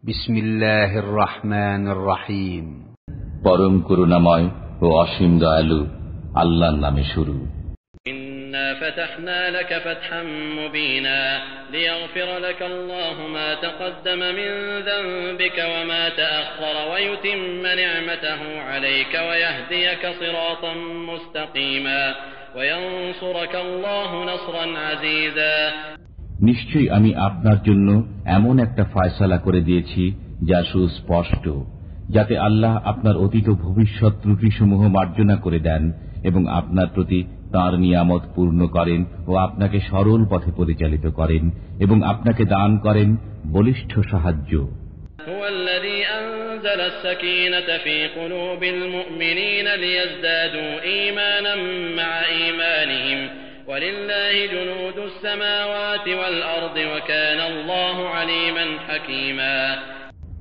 বিসমিল্লাহির রহমানির রহিম। পরম করুণাময় ও অসীম দয়ালু আল্লাহর নামে শুরু। ইন্না ফাতাহনা লাকা ফাতহাম মুবিনা লিয়াগফিরা লাকা আল্লাহু মা তাকদ্দামা মিন যানবিকা ওয়া মা তাআখারা ওয়া ইউতিম্মা নি'মাতাহু আলাইকা ওয়া ইয়াহদিয়াকা সিরাতাম মুস্তাকিমা ওয়া ইয়ানসুরাকা আল্লাহু নাসরান আজিজা। নিশ্চয়ই আমি আপনার জন্য এমন একটা ফয়সালা করে দিয়েছি যা সুস্পষ্ট, যাতে আল্লাহ আপনার অতীত ভবিষ্যৎ ত্রুটিসমূহ মার্জনা করে দেন এবং আপনার প্রতি তাঁর নিয়ামত পূর্ণ করেন ও আপনাকে সরল পথে পরিচালিত করেন এবং আপনাকে দান করেন বলিষ্ঠ সাহায্য। هو الذي أنزل السكينة في قلوب المؤمنين ليزدادوا إيمانا مع إيمانهم ولله جنود السماوات والأرض وكان الله عليما حكيما।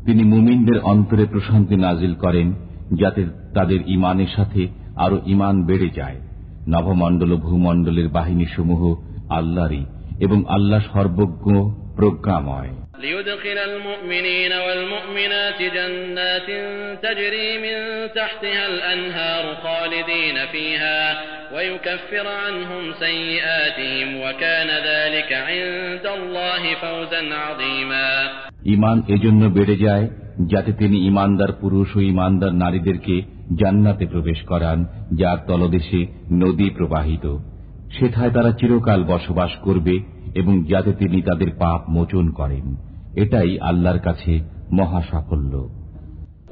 তিনি মুমিনদের অন্তরে প্রশান্তি নাজিল করেন যাতে তাদের ঈমানের সাথে আরো ঈমান বেড়ে যায়। নভমণ্ডল ও ভূমণ্ডলের বাহিনীসমূহ আল্লাহরই এবং আল্লাহ সর্বজ্ঞ প্রজ্ঞাময়। ليدخل المؤمنين والمؤمنات جنات تجري من تحتها الأنهار خالدين فيها ويكفر عنهم سيئاتهم وكان ذلك عند الله فوزا عظيما। ঈমান এজন্য বেড়ে যায় যাতে তিনি ঈমানদার পুরুষ ও ঈমানদার নারীদেরকে জান্নাতে প্রবেশ করান, যার তলদেশে নদী প্রবাহিত, সেথায় তারা চিরকাল বসবাস করবে এবং যাতে তিনি তাদের পাপ মোচন করেন। এটাই আল্লাহর কাছে মহা সাফল্য।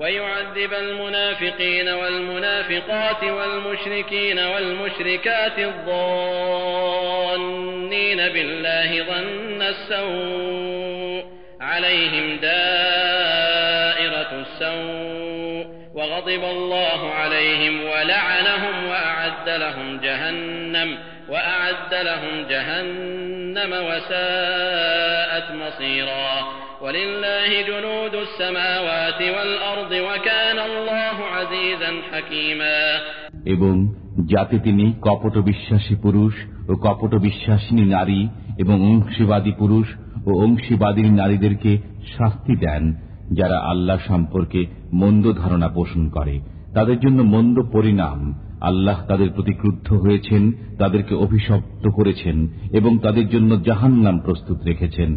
ويعذب المنافقين والمنافقات والمشركين والمشركات الظانين بالله ظن السوء عليهم دائرة السوء وغضب الله عليهم ولعنهم وأعد لهم جهنم وساءت مصيرا ولله جنود السماوات والأرض وكان الله عزيزا حكيما। এবং যাতে তিনি কপট বিশ্বাসী পুরুষ ও কপট বিশ্বাসিনী নারী এবং অংশীবাদী পুরুষ ও অংশীবাদী নারীদেরকে শাস্তি দেন যারা আল্লাহ সম্পর্কে মন্দ ধারণা পোষণ করে, তাদের জন্য মন্দ পরিণাম। আল্লাহ তাদের প্রতি ক্রুদ্ধ হয়েছেন, তাদেরকে অভিশপ্ত করেছেন এবং তাদের জন্য জাহান্নাম প্রস্তুত রেখেছেন।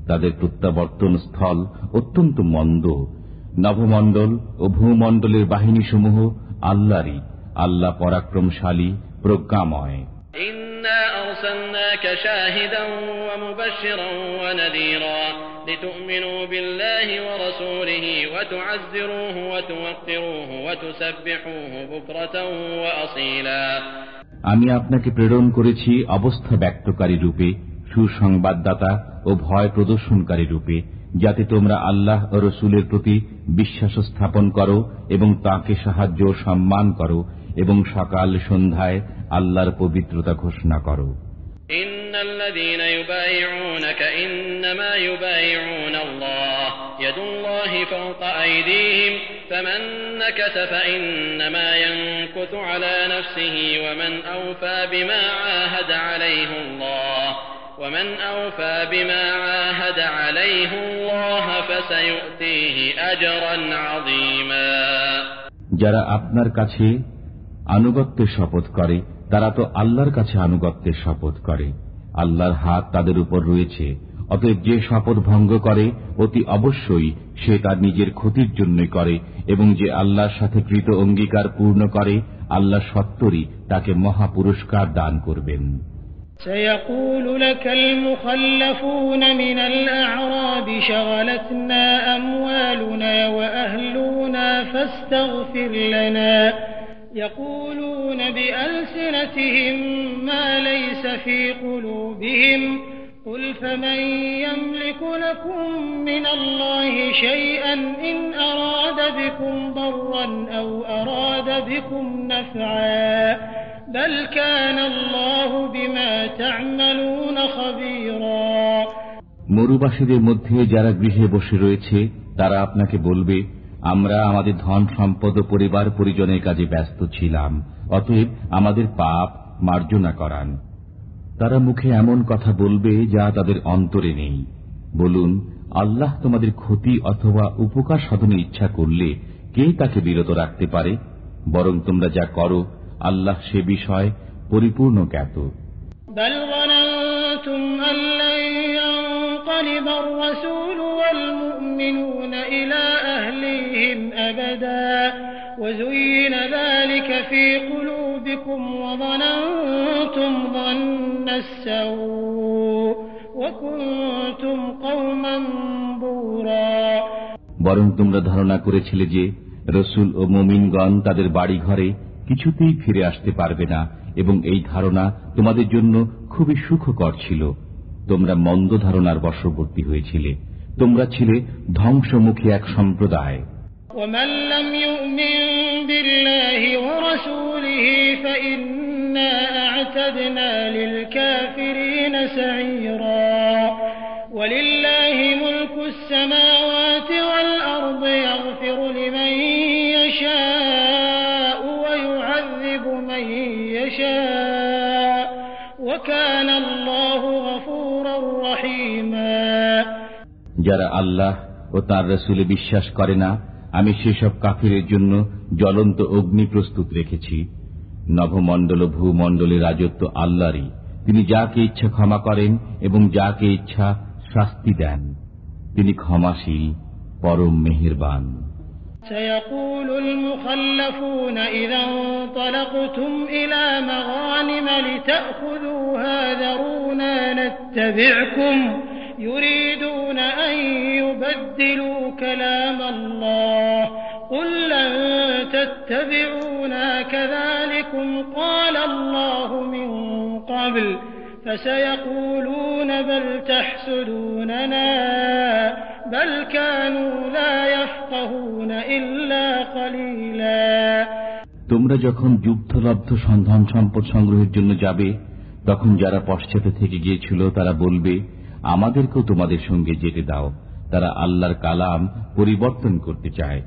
তাদের প্রত্যাবর্তন স্থল অত্যন্ত মন্দ। নভমণ্ডল ও ভূমণ্ডলের বাহিনীসমূহ আল্লাহরই, আল্লাহ পরাক্রমশালী প্রজ্ঞাময়। ইন্না আরসালনাকা শাহিদান ওয়া মুবাশশিরান ওয়া নাযীরা লিতু'মিনু বিল্লাহি ওয়া রাসূলিহি ওয়া তু'আযযিরুহু ওয়া তুওয়াক্কিরুহু ওয়া তুসাব্বিহুহু বুকরাতান ওয়া আসীলা। আমি আপনাকে প্রেরণ করেছি অবস্থা ব্যক্তকারী রূপে, সুসংবাদদাতা ও ভয় প্রদর্শনকারী রূপে, যাতে তোমরা আল্লাহ ও রসুলের প্রতি বিশ্বাস স্থাপন করো এবং তাঁকে সাহায্য ও সম্মান করো এবং সকাল সন্ধ্যায় আল্লাহর পবিত্রতা ঘোষণা করো। ইন্নাল্লাযীনা ইউবাইউনাকা ইন্নামা ইউবাইউনা আল্লাহ ইয়াদুল্লাহি ফাওকা আইদিহিম ফামান নাকাসা ফাইন্নামা ইয়ানকুতু আলা নাফসিহি ওয়া মান আওফা বিমা আহাদা আলাইহি আল্লাহ ومن أوفى بما عاهد عليه الله فسيؤتيه أجرا عظيما। যারা আপনার কাছে আনুগত্যের শপথ করে তারা তো আল্লাহর কাছে আনুগত্যের শপথ করে। আল্লাহর হাত তাদের উপর রয়েছে, অতএব যে শপথ ভঙ্গ করে অতি অবশ্যই সে তার নিজের ক্ষতির জন্যই করে, এবং যে আল্লাহর সাথে কৃত অঙ্গীকার পূর্ণ করে আল্লাহ সত্তরই তাকে মহা পুরস্কার দান করবেন। سيقول لك المخلفون من الأعراب شغلتنا أموالنا وأهلنا فاستغفر لنا يقولون بألسنتهم ما ليس في قلوبهم قل فمن يملك لكم من الله شيئا إن أراد بكم ضرا أو أراد بكم نفعا بل كان الله بما تعملون خبيرا। মরুবাসীদের মধ্যে যারা গৃহে বসে রয়েছে তারা আপনাকে বলবে, আমরা আমাদের ধন সম্পদ ও পরিবার পরিজনের কাজে ব্যস্ত ছিলাম, অতএব আমাদের পাপ মার্জনা করান। তারা মুখে এমন কথা বলবে যা তাদের অন্তরে নেই। বলুন, আল্লাহ তোমাদের ক্ষতি অথবা উপকার সাধনে ইচ্ছা করলে কে তাকে বিরত রাখতে পারে? বরং তোমরা যা করো আল্লাহ সে বিষয় পরিপূর্ণ জ্ঞাত। بل ظننتم أن لن ينقلب الرسول والمؤمنون إلى أهليهم أبدا وزين ذلك في قلوبكم وظننتم ظن السوء وكنتم قوما بورا। বরং তোমরা ধারণা করেছিলে যে রসুল ও মুমিনগণ তাদের বাড়ি ঘরে কিছুতেই ফিরে আসতে পারবে না, এবং এই ধারণা তোমাদের জন্য খুবই সুখকর ছিল। তোমরা মন্দ ধারণার বশবর্তী হয়েছিলে। তোমরা ছিলে ধ্বংসমুখী এক সম্প্রদায়। ومن لم يؤمن بالله ورسوله فإنا أعتدنا للكافرين سعيرا ولله ملك السماوات والأرض يغفر لمن يشاء ويعذب من يشاء وكان الله غفورا رحيما। যারা আল্লাহ ও তার রাসূলে বিশ্বাস করে না, আমি সেসব কাফিরের জন্য জ্বলন্ত অগ্নি প্রস্তুত রেখেছি। নভমণ্ডল ও ভূমণ্ডলের রাজত্ব আল্লাহরই। তিনি যাকে ইচ্ছা ক্ষমা করেন এবং যাকে ইচ্ছা শাস্তি দেন। তিনি ক্ষমাশীল, পরম মেহেরবান। سيقول المخلفون إذا انطلقتم إلى مغانم لتأخذوها ذرونا نتبعكم يريدون أن يبدلوا كلام الله قل لن تتبعونا كذلكم قال الله من قبل فسيقولون بل تحسدوننا بل كانوا لا يفقهون إلا قليلا। তোমরা যখন যুদ্ধলব্ধ সন্ধান সম্পদ সংগ্রহের জন্য যাবে, তখন যারা পশ্চাতে থেকে গিয়েছিল তারা বলবে, আমাদেরকেও তোমাদের সঙ্গে যেতে দাও। তারা আল্লাহর কালাম পরিবর্তন করতে চায়।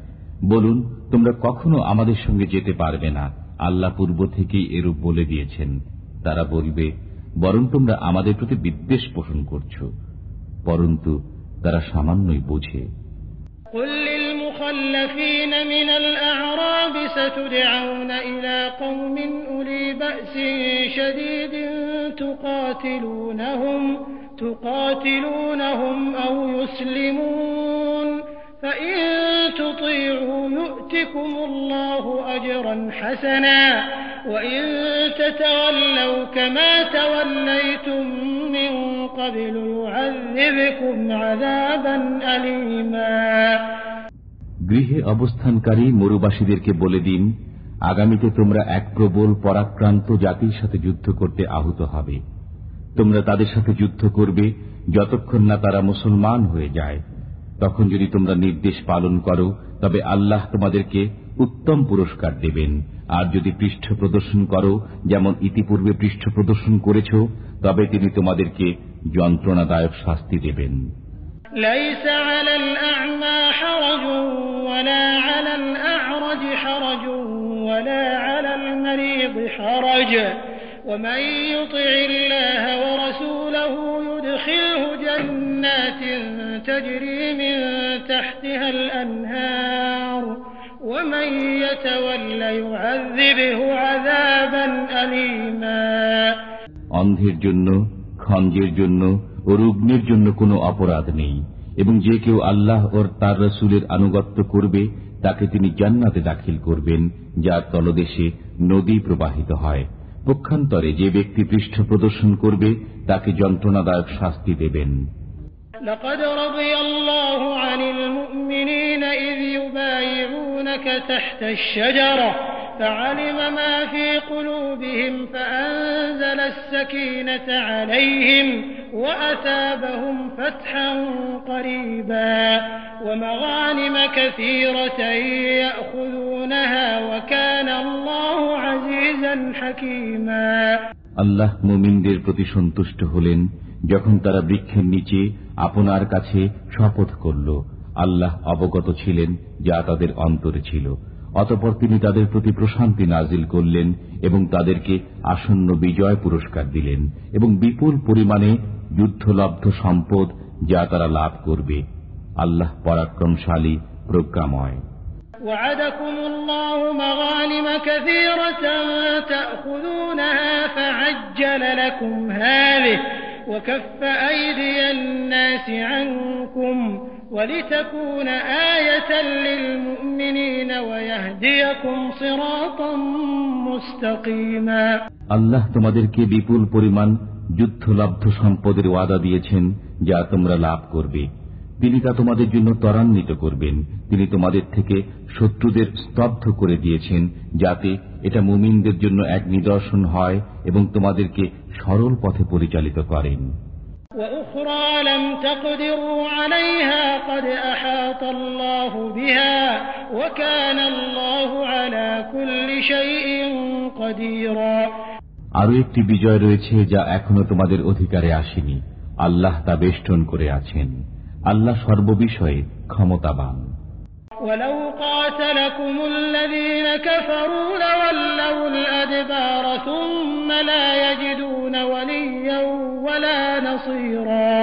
বলুন, তোমরা কখনো আমাদের সঙ্গে যেতে পারবে না, আল্লাহ পূর্ব থেকেই এরূপ বলে দিয়েছেন। তারা বলবে, বরং তোমরা আমাদের প্রতি বিদ্বেষ পোষণ করছো। পরন্তু তারা সামান্যই বোঝে। قل للمخلفين من الأعراب ستدعون إلى قوم أولي بأس شديد تقاتلونهم أو يسلمون فإن تطيعوا يؤتكم الله أجرا حسنا وإن تتولوا كما توليتم من قبل يعذبكم عذابا أليما। গৃহে অবস্থানকারী মরুবাসীদেরকে বলে দিন, আগামীতে তোমরা এক প্রবল পরাক্রান্ত জাতির সাথে যুদ্ধ করতে আহুত হবে। তোমরা তাদের সাথে যুদ্ধ করবে যতক্ষণ না তারা মুসলমান হয়ে যায়। তখন যদি তোমরা নির্দেশ পালন করো, তবে আল্লাহ তোমাদেরকে উত্তম পুরস্কার দেবেন। আর যদি পৃষ্ঠ প্রদর্শন করো, যেমন ইতিপূর্বে পৃষ্ঠ প্রদর্শন করেছ, তবে তিনি তোমাদেরকে যন্ত্রণাদায়ক শাস্তি দেবেন। ليس على الأعمى حرج ولا على الأعرج حرج ولا على المريض حرج ومن يطع الله ورسوله يدخله جنات تجري من تحتها الأنهار ومن يتول يعذبه عذابا أليما। অন্ধের জন্য, খঞ্জের জন্য ও রুগ্নের জন্য কোনো অপরাধ নেই, এবং যে কেউ আল্লাহ ও তার রাসূলের আনুগত্য করবে তাকে তিনি জান্নাতে দাখিল করবেন, যার তলদেশে নদী প্রবাহিত হয়। পক্ষান্তরে যে ব্যক্তি পৃষ্ঠ প্রদর্শন করবে তাকে যন্ত্রণাদায়ক শাস্তি দেবেন। لقد رضي الله عن المؤمنين إذ يبايعونك تحت الشجرة فعلم ما في قلوبهم فأنزل السكينة عليهم وأثابهم فتحا قريبا ومغانم كثيرة يأخذونها وكان الله عزيزا حكيما। আল্লাহ মুমিনদের প্রতি সন্তুষ্ট হলেন যখন তারা বৃক্ষের নিচে আপনার কাছে শপথ করল। আল্লাহ অবগত ছিলেন যা তাদের অন্তরে ছিল। অতঃপর তিনি তাদের প্রতি প্রশান্তি নাজিল করলেন এবং তাদেরকে আসন্ন বিজয় পুরস্কার দিলেন এবং বিপুল পরিমাণে যুদ্ধলব্ধ সম্পদ যা তারা লাভ করবে। আল্লাহ পরাক্রমশালী, প্রজ্ঞাময়। وعدكم الله مغانم كثيرة تأخذونها فعجل لكم هذه وكف أيدي الناس عنكم ولتكون آية للمؤمنين ويهديكم صراطا مستقيما। আল্লাহ তোমাদেরকে বিপুল পরিমাণ যুদ্ধলব্ধ সম্পদের ওয়াদা দিয়েছেন যা তোমরা লাভ করবে। তিনি তা তোমাদের জন্য ত্বরান্বিত করবেন। তিনি তোমাদের থেকে শত্রুদের স্তব্ধ করে দিয়েছেন, যাতে এটা মুমিনদের জন্য এক নিদর্শন হয় এবং তোমাদেরকে সরল পথে পরিচালিত করেন। وأخرى لم تقدروا عليها قد أحاط الله بها وكان الله على كل شيء قديرا। আরো একটি বিজয় রয়েছে যা এখনো তোমাদের অধিকারে আসেনি। আল্লাহ তা বেষ্টন করে আছেন। আল্লাহ সর্ববিষয়ে ক্ষমতাবান। ولو قاتلكم الذين كفروا لولوا الأدبار ثم لا يجدون وليا ولا نصيرا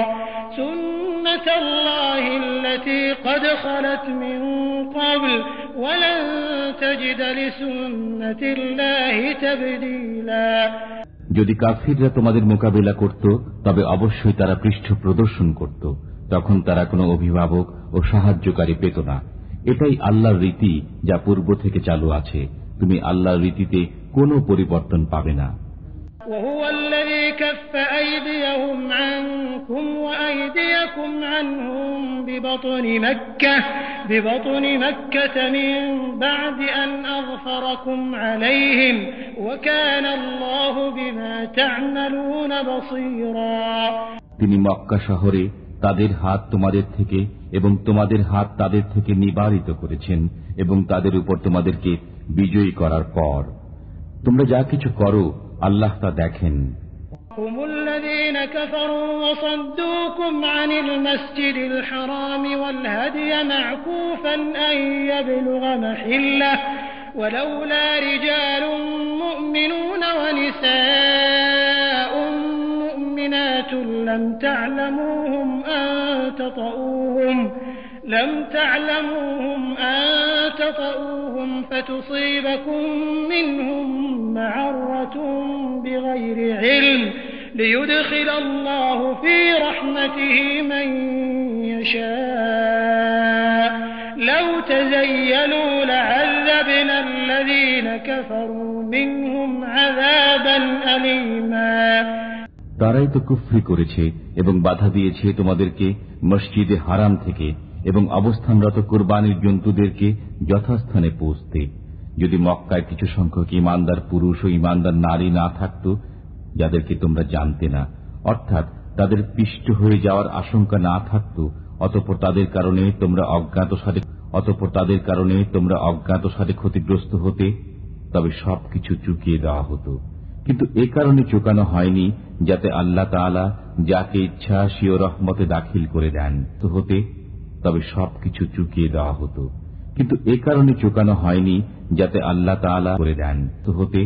سنة الله التي قد خلت من قبل ولن تجد لسنة الله تبديلا। যদি কাফিররা তোমাদের মোকাবিলা করত তবে অবশ্যই তারা পৃষ্ঠ প্রদর্শন করত। তখন তারা কোনো অভিভাবক ও সাহায্যকারী পেত না। এটাই আল্লাহর রীতি যা পূর্ব থেকে চালু আছে। তুমি আল্লাহর রীতিতে কোনো পরিবর্তন পাবে না। وهو الذي كف أيديهم عنكم وأيديكم عنهم ببطن مكة من بعد أن أظفركم عليهم وكان الله بما تعملون بصيرا। তিনি মক্কা শহরে তাদের হাত তোমাদের থেকে এবং তোমাদের হাত তাদের থেকে নিবারিত করেছেন এবং তাদের উপর তোমাদেরকে বিজয়ী করার পর তোমরা যা কিছু করো আল্লাহ তা দেখেন। هم الذين كفروا وصدوكم عن المسجد الحرام والهدي معكوفا أن يبلغ محله ولولا رجال مؤمنون ونساء مؤمنات لم تعلموهم أن تطؤوهم فتصيبكم منهم معرة بغير علم ليدخل الله في رحمته من يشاء لو تزيلوا لعذبنا الذين كفروا منهم عذابا أليما। তারাই তো কুফরি করেছে এবং বাধা দিয়েছে তোমাদেরকে মসজিদে হারাম থেকে এবং অবস্থানরত কুরবানির জন্তুদেরকে যথাস্থানে পৌঁছতে। যদি মক্কায় কিছু সংখ্যক ঈমানদার পুরুষ ও ঈমানদার নারী না থাকত যাদেরকে তোমরা জানতে না, অর্থাৎ তাদের পিষ্ট হয়ে যাওয়ার আশঙ্কা না থাকত, অতঃপর তাদের কারণে তোমরা অজ্ঞাতসারে ক্ষতিগ্রস্ত হতে, তবে সবকিছু চুকিয়ে দেওয়া হতো। কিন্তু এ কারণে চুকানো হয়নি যাতে আল্লাহ তাআলা যাকে ইচ্ছা স্বীয় রহমতে দাখিল করে দেন তো হতে, তবে সবকিছু চুকিয়ে দেওয়া হতো। কিন্তু এ কারণে চুকানো হয়নি যাতে আল্লাহ তাআলা করে দেন তো হতে,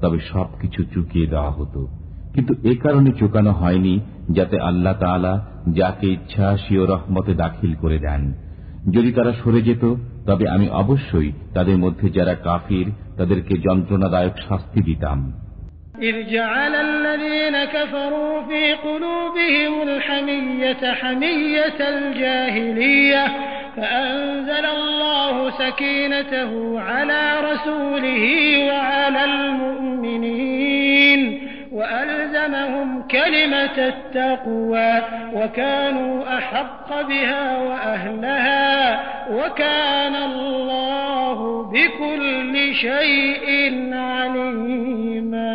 তবে সবকিছু চুকিয়ে দেওয়া হতো। কিন্তু এ কারণে চুকানো হয়নি যাতে আল্লাহ তাআলা যাকে ইচ্ছা স্বীয় রহমতে দাখিল করে দেন। যদি তারা সরে যেত তবে আমি অবশ্যই তাদের মধ্যে যারা কাফির তাদেরকে যন্ত্রণাদায়ক শাস্তি দিতাম। إذ جعل الذين كفروا في قلوبهم الحمية حمية الجاهلية فأنزل الله سكينته على رسوله وعلى المؤمنين وألزمهم كلمة التقوى وكانوا أحق بها وأهلها وكان الله بكل شيء عليما।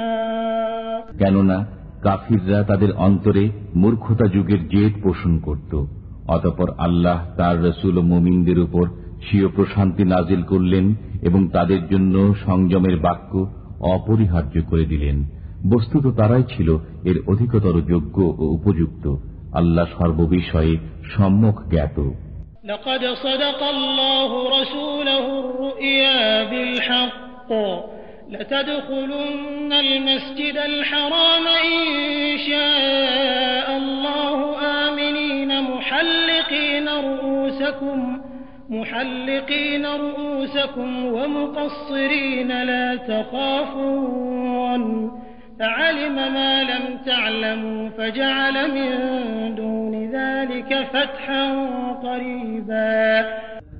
কেননা কাফিররা তাদের অন্তরে মূর্খতা যুগের জেদ পোষণ করত, অতঃপর আল্লাহ তার রাসূল ও মুমিনদের উপর স্বীয় প্রশান্তি নাজিল করলেন এবং তাদের জন্য সংযমের বাক্য অপরিহার্য করে দিলেন। বস্তুত তারাই ছিল এর অধিকতর যোগ্য ও উপযুক্ত। আল্লাহ সর্ববিষয়ে সম্যক জ্ঞাত। لقد صدق الله رسوله الرؤيا بالحق لتدخلن المسجد الحرام إن شاء الله آمنين محلقين رؤوسكم ومقصرين لا تخافون فعلم ما لم تعلموا فجعل من دون ذلك فتحا قريبا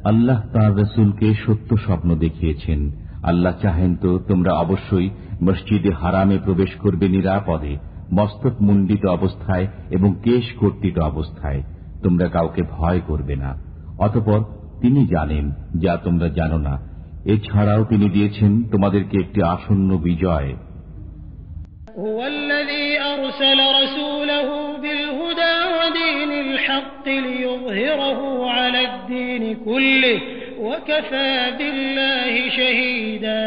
আল্লাহ তাঁর রাসূলকে সত্য স্বপ্ন দেখিয়েছেন। আল্লাহ চাহেন তো তোমরা অবশ্যই মসজিদে হারামে প্রবেশ করবে নিরাপদে, মস্তক মুন্ডিত অবস্থায় এবং কেশ কর্তিত অবস্থায়। তোমরা কাউকে ভয় করবে না। অতঃপর তিনি জানেন যা তোমরা জানো না। এছাড়াও তিনি দিয়েছেন তোমাদেরকে একটি আসন্ন বিজয়। هو الذي أرسل رسوله بالهدى ودين الحق ليظهره على الدين كله وكفى بالله شهيدا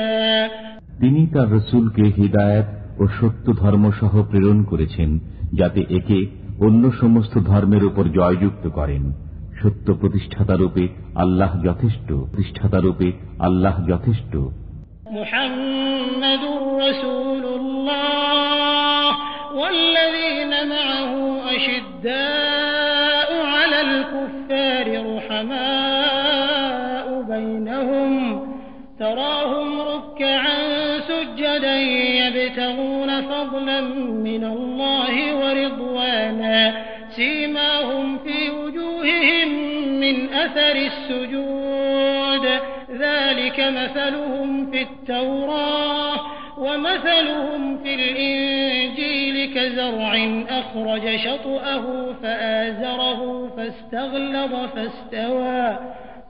তিনি তার রাসূলকে হিদায়াত ও সত্য ধর্ম সহ প্রেরণ করেছেন যাতে একে অন্য সমস্ত ধর্মের উপর জয়যুক্ত করেন। সত্য প্রতিষ্ঠাতারূপে আল্লাহ যথেষ্ট। মুহাম্মাদুর রাসূলুল্লাহ ওয়াল্লাযীনা মা'আহু আশিদ্দাউ আলাল কুফফারি রুহামাউ বাইনাহুম তারাহুম রুকআন সুজদান ইয়াবতাগুনা ফাদলান মিনাল্লাহি ওয়া রিদওয়ানা سيماهم في وجوههم من أثر السجود ذلك مثلهم في التوراة ومثلهم في الإنجيل كزرع أخرج شطأه فآزره فاستغلظ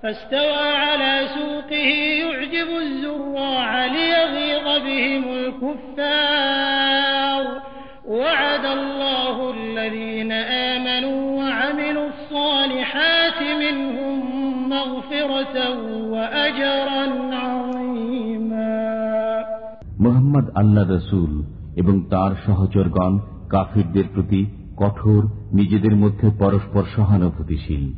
فاستوى على سوقه يعجب الزراع ليغيظ بهم الكفار وعد الله الذين آمنوا وعملوا الصالحات منهم مغفرة وأجرا عظيما মুহাম্মদ আল্লাহর রাসূল এবং তার সহচরগণ কাফিরদের প্রতি কঠোর, নিজেদের মধ্যে পরস্পর সহানুভূতিশীল।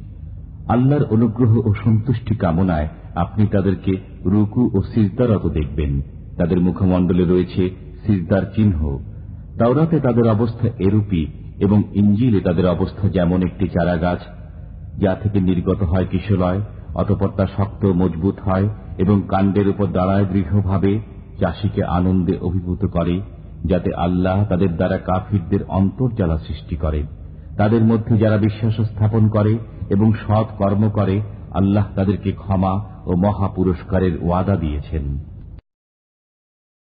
আল্লাহর অনুগ্রহ ও সন্তুষ্টি কামনায় আপনি তাদেরকে রুকু ও সিজদারত দেখবেন। তাদের মুখমণ্ডলে রয়েছে সিজদার চিহ্ন। তাওরাতে তাদের অবস্থা এরূপী এবং ইঞ্জিলে তাদের অবস্থা যেমন একটি চারাগাছ যা থেকে নির্গত হয় কিশলয়, অতঃপর তা শক্ত মজবুত হয় এবং কাণ্ডের উপর দাঁড়ায় দৃঢ়ভাবে, চাষীকে আনন্দে অভিভূত করে, যাতে আল্লাহ তাদের দ্বারা কাফিরদের অন্তর্জ্বালা সৃষ্টি করে। তাদের মধ্যে যারা বিশ্বাস স্থাপন করে এবং সৎ কর্ম করে, আল্লাহ তাদেরকে ক্ষমা ও মহা পুরস্কারের ওয়াদা দিয়েছেন।